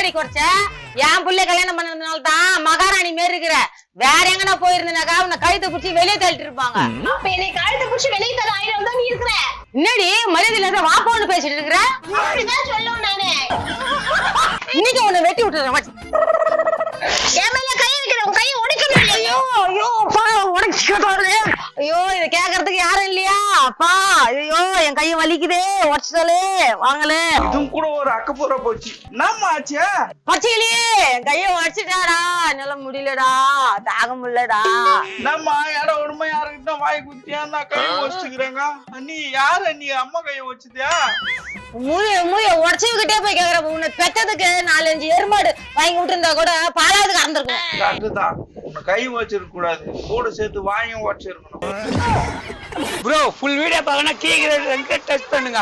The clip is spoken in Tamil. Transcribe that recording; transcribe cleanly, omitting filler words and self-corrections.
என்னடி குறைச்ச? என் புள்ள கல்யாணம் பண்ணதுனால தான் மகாராணி மாரி இருக்கிற. வேற எங்கனா போயிருந்தனாக்கா உன்னை கழுத்தை பிடிச்சி வெளியே தள்ளிட்டு இருப்பாங்க. அப்ப என்னை கழுத்தை பிடிச்சி வெளியே தர ஆயிரம் தான் நீ இருக்கிற. என்னடி மரியாதையில வாப்போன்னு பேசிட்டு இருக்கிற? இப்படிதான் சொல்லுவேன் நானு. இன்னைக்கு உன்னை வெட்டி விட்டுறேன். என் மேல கை வைக்கிற உன் கையை உடைக்கணும். ஐயோ ஐயோ அப்பா உடைச்சுட்டாரு. ஐயோ இத கேக்குறதுக்கு யாரும் இல்லையா? அப்பா ஐயோ என் கையை வலிக்குதே, உடச்சுட்டாலே வாங்கலே. இதுவும் கூட ஒரு அக்கப்பூரா போச்சு. என்னம்மா ஆச்சு? பச்சையிலேயே என் கையை உடச்சுட்டாடா. என்னால முடியலடா, தாக முடியலடா. என்னம்மா யாரோ உடம்பு யாருக்கிட்ட வாய் குத்தியா கை வச்சுக்கிறாங்க? அண்ணி யாரு அண்ணி? அம்மா கையை வச்சுதியா? மூய உடச்சுக்கிட்டே போய் கேக்குற. உன்னை பெற்றதுக்கு 4-5 எருமாடு வாங்கி விட்டுருந்தா கூட பாலாவது கறந்துருக்கும். அதுதான் உன்னை கை வச்சிருக்க கூடாது, கூட சேர்த்து வாயும் வச்சிருக்கணும். ப்ரோ ஃபுல் வீடியோ பார்க்கணும் கீழே டச் பண்ணுங்க.